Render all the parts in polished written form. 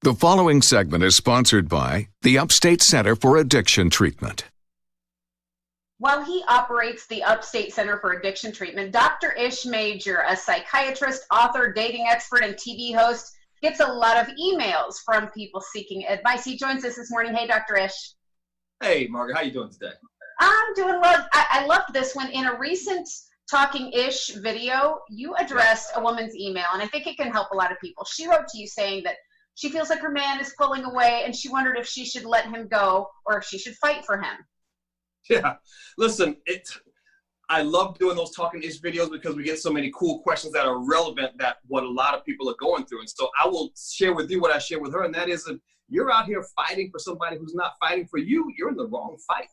The following segment is sponsored by the Upstate Center-for-Addiction-Treatment. While he operates the Upstate Center for Addiction Treatment, Dr. Ish Major, a psychiatrist, author, dating expert, and TV host, gets a lot of emails from people seeking advice. He joins us this morning. Hey, Dr. Ish. Hey, Margaret, how you doing today? I'm doing well. I loved this one. In a recent Talking Ish video, you addressed a woman's email, and I think it can help a lot of people. She wrote to you saying that she feels like her man is pulling away, and she wondered if she should let him go or if she should fight for him. Yeah, listen, I love doing those Talking Ish videos because we get so many cool questions that are relevant that what a lot of people are going through. And so I will share with you what I share with her, and that is that you're out here fighting for somebody who's not fighting for you. You're in the wrong fight,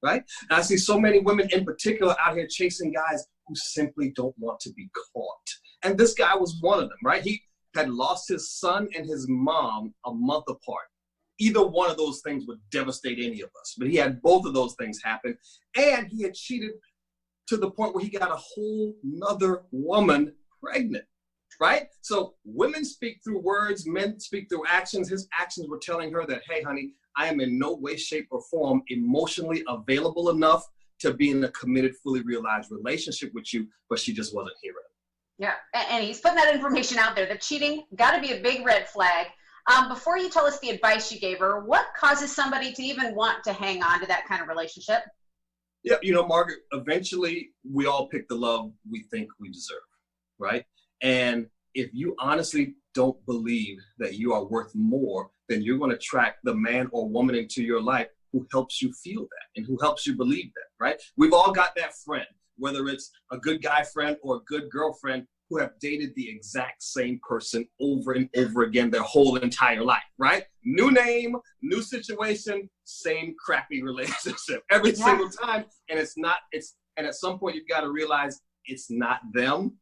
right? And I see so many women in particular out here chasing guys who simply don't want to be caught. And this guy was one of them, right? He had lost his son and his mom a month apart. Either one of those things would devastate any of us, but he had both of those things happen, and he had cheated to the point where he got a whole nother woman pregnant, right? So women speak through words, men speak through actions. His actions were telling her that, hey, honey, I am in no way, shape, or form emotionally available enough to be in a committed, fully realized relationship with you, but she just wasn't hearing it. Yeah, and he's putting that information out there. The cheating, got to be a big red flag. Before you tell us the advice you gave her, what causes somebody to even want to hang on to that kind of relationship? Yeah, you know, Margaret, eventually we all pick the love we think we deserve, right? And if you honestly don't believe that you are worth more, then you're going to attract the man or woman into your life who helps you feel that and who helps you believe that, right? We've all got that friend, whether it's a good guy friend or a good girlfriend, who have dated the exact same person over and over again their whole entire life, right? New name, new situation, same crappy relationship every single time. And and at some point you've got to realize it's not them,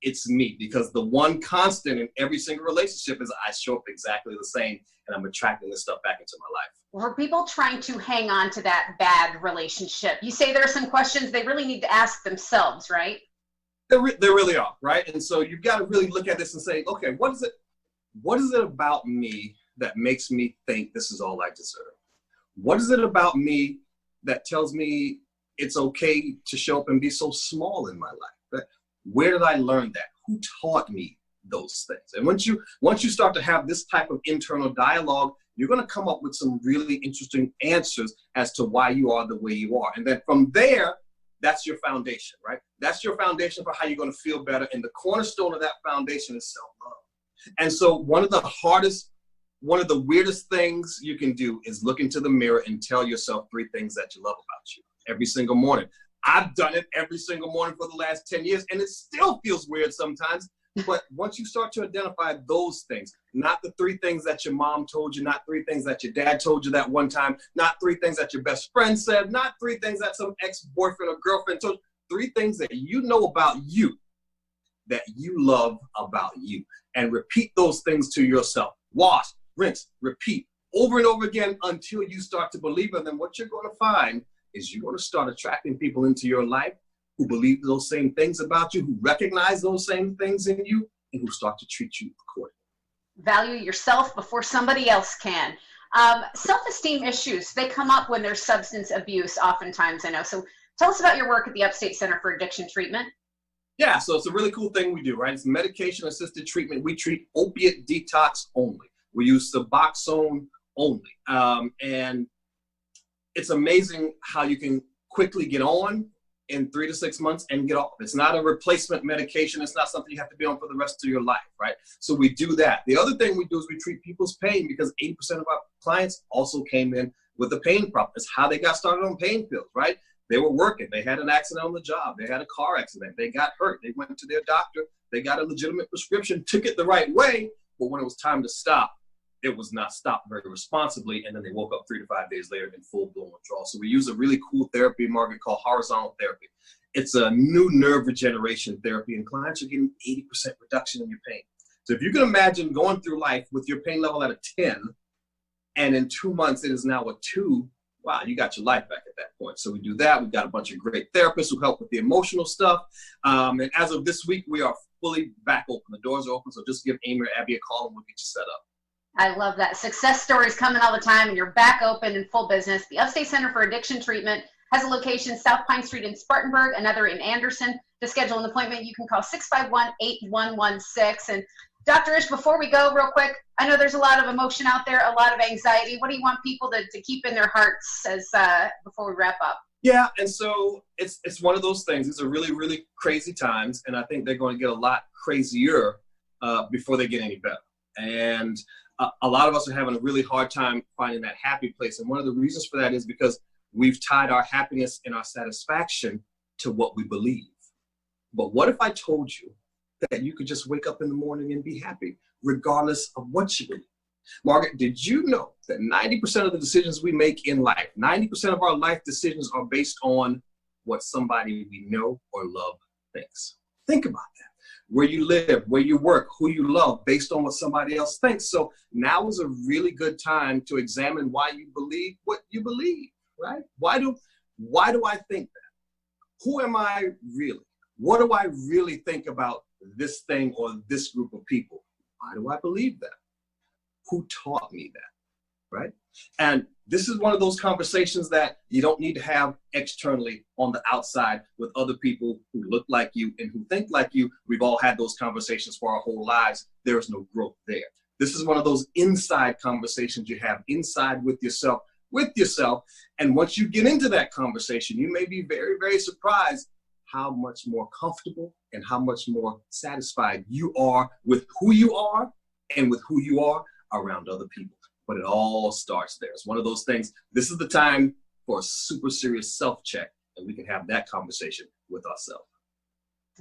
it's me. Because the one constant in every single relationship is I show up exactly the same, and I'm attracting this stuff back into my life. For people trying to hang on to that bad relationship, you say there are some questions they really need to ask themselves, right? They really are, right? And so you've got to really look at this and say, okay, what is it about me that makes me think this is all I deserve? What is it about me that tells me it's okay to show up and be so small in my life? Right? Where did I learn that? Who taught me those things? And once you start to have this type of internal dialogue, you're going to come up with some really interesting answers as to why you are the way you are. And then from there, that's your foundation, right? That's your foundation for how you're going to feel better. And the cornerstone of that foundation is self-love. And so one of the weirdest things you can do is look into the mirror and tell yourself 3 things that you love about you every single morning. I've done it every single morning for the last 10 years, and it still feels weird sometimes. But once you start to identify those things, not the 3 things that your mom told you, not 3 things that your dad told you that one time, not 3 things that your best friend said, not 3 things that some ex-boyfriend or girlfriend told you, 3 things that you know about you, that you love about you. And repeat those things to yourself. Wash, rinse, repeat over and over again until you start to believe in them. What you're going to find is you're going to start attracting people into your life who believe those same things about you, who recognize those same things in you, and who start to treat you accordingly. Value yourself before somebody else can. Self-esteem issues, they come up when there's substance abuse oftentimes, I know. So tell us about your work at the Upstate Center for Addiction Treatment. Yeah, so it's a really cool thing we do, right? It's medication-assisted treatment. We treat opiate detox only. We use Suboxone only. And it's amazing how you can quickly get on in 3 to 6 months and get off. It's not a replacement medication. It's not something you have to be on for the rest of your life, right? So we do that. The other thing we do is we treat people's pain, because 80% of our clients also came in with a pain problem. It's how they got started on pain pills, right? They were working. They had an accident on the job. They had a car accident. They got hurt. They went to their doctor. They got a legitimate prescription, took it the right way, but when it was time to stop, it was not stopped very responsibly, and then they woke up 3 to 5 days later in full-blown withdrawal. So we use a really cool therapy, Margaret, called horizontal therapy. It's a new nerve regeneration therapy, and clients are getting 80% reduction in your pain. So if you can imagine going through life with your pain level at a 10, and in 2 months it is now a 2, wow, you got your life back at that point. So we do that. We've got a bunch of great therapists who help with the emotional stuff. And as of this week, we are fully back open. The doors are open, so just give Amy or Abby a call and we'll get you set up. I love that. Success stories coming all the time, and you're back open in full business. The Upstate Center for Addiction Treatment has a location South Pine Street in Spartanburg, another in Anderson. To schedule an appointment, you can call 651-8116. And Dr. Ish, before we go real quick, I know there's a lot of emotion out there, a lot of anxiety. What do you want people to keep in their hearts as before we wrap up? Yeah, and so it's one of those things. These are really, really crazy times, and I think they're going to get a lot crazier before they get any better. And a lot of us are having a really hard time finding that happy place. And one of the reasons for that is because we've tied our happiness and our satisfaction to what we believe. But what if I told you that you could just wake up in the morning and be happy, regardless of what you believe? Margaret, did you know that 90% of the decisions we make in life, 90% of our life decisions are based on what somebody we know or love thinks? Think about that. Where you live, where you work, who you love, based on what somebody else thinks. So now is a really good time to examine why you believe what you believe, right? Why do I think that? Who am I really? What do I really think about this thing or this group of people? Why do I believe that? Who taught me that, right? And this is one of those conversations that you don't need to have externally on the outside with other people who look like you and who think like you. We've all had those conversations for our whole lives. There is no growth there. This is one of those inside conversations you have inside with yourself. And once you get into that conversation, you may be very, very surprised how much more comfortable and how much more satisfied you are with who you are and with who you are around other people. But it all starts there. It's one of those things. This is the time for a super serious self-check, and we can have that conversation with ourselves.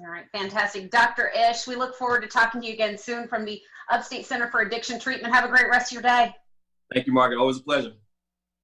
All right, fantastic. Dr. Ish, we look forward to talking to you again soon from the Upstate Center for Addiction Treatment. Have a great rest of your day. Thank you, Margaret. Always a pleasure.